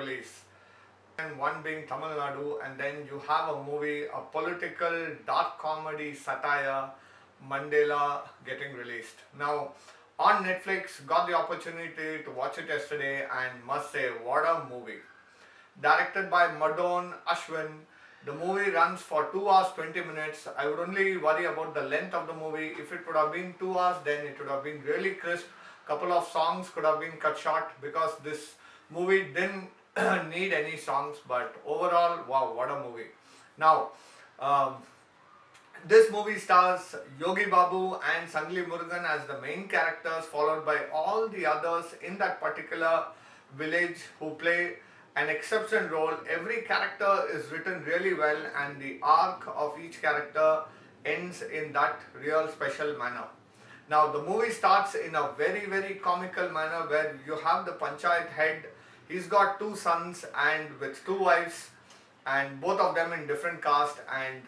release. And one being Tamil Nadu, and then you have a movie, a political dark comedy satire, Mandela, getting released. Now, on Netflix, got the opportunity to watch it yesterday and must say, what a movie. Directed by Madon Ashwin, the movie runs for 2 hours 20 minutes. I would only worry about the length of the movie. If it would have been 2 hours, then it would have been really crisp. Couple of songs could have been cut short because this movie didn't need any songs, but overall, wow, what a movie. Now, this movie stars Yogi Babu and Sangli Murugan as the main characters, followed by all the others in that particular village who play an exceptional role. Every character is written really well, and the arc of each character ends in that real special manner. Now, the movie starts in a very comical manner where you have the Panchayat head. He's got 2 sons and with 2 wives, and both of them in different caste, and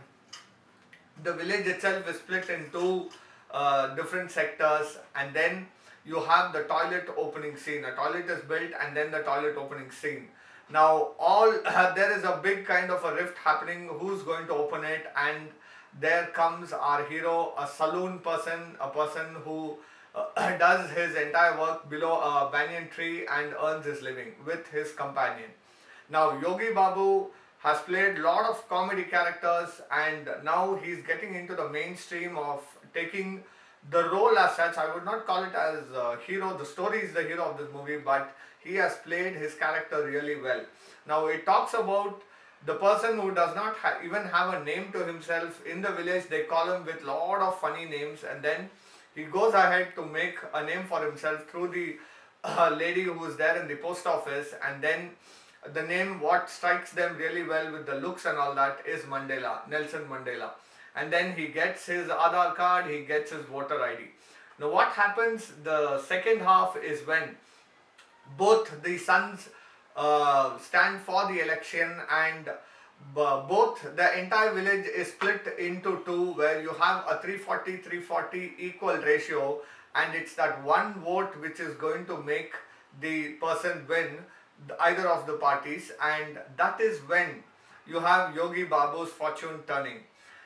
the village itself is split into different sectors, and then you have the toilet opening scene. A toilet is built and then the toilet opening scene. Now there is a big kind of a rift happening, who's going to open it, and there comes our hero, a saloon person, a person who does his entire work below a banyan tree and earns his living with his companion. Now Yogi Babu has played a lot of comedy characters, and now he's getting into the mainstream of taking the role as such. I would not call it as a hero. The story is the hero of this movie, but he has played his character really well. Now it talks about the person who does not even have a name to himself in the village. They call him with lot of funny names, and then he goes ahead to make a name for himself through the lady who is there in the post office, and then the name, what strikes them really well with the looks and all that, is Mandela, Nelson Mandela. And then he gets his Aadhaar card, he gets his voter ID. Now what happens, the second half is when both the sons stand for the election, and both the entire village is split into 2, where you have a 340 equal ratio, and it's that one vote which is going to make the person win, either of the parties, and that is when you have Yogi Babu's fortune turning.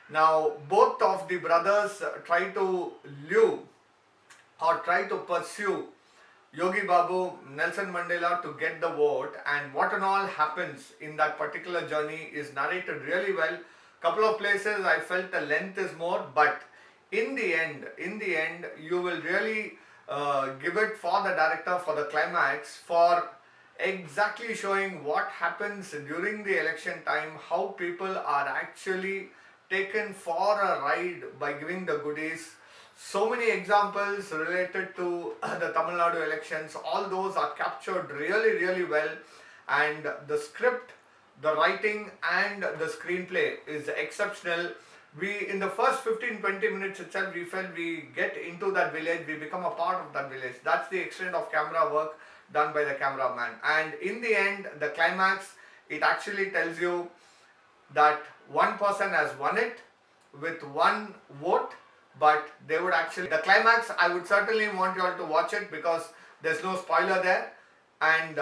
Now both of the brothers try to lure or try to pursue Yogi Babu, Nelson Mandela, to get the vote, and what and all happens in that particular journey is narrated really well. Couple of places I felt the length is more, but in the end you will really give it for the director for the climax, for exactly showing what happens during the election time, how people are actually taken for a ride by giving the goodies. So many examples related to the Tamil Nadu elections, all those are captured really well, and the script, the writing and the screenplay is exceptional. We, in the first 15-20 minutes itself, we felt we get into that village, we become a part of that village. That's the extent of camera work done by the cameraman. And in the end, the climax, it actually tells you that one person has won it with 1 vote, but they would actually, the climax, I would certainly want you all to watch it because there's no spoiler there, and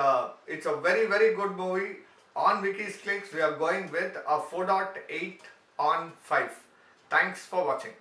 it's a very good movie. On Vicky's Clicks, we are going with a 4.8 on 5. Thanks for watching.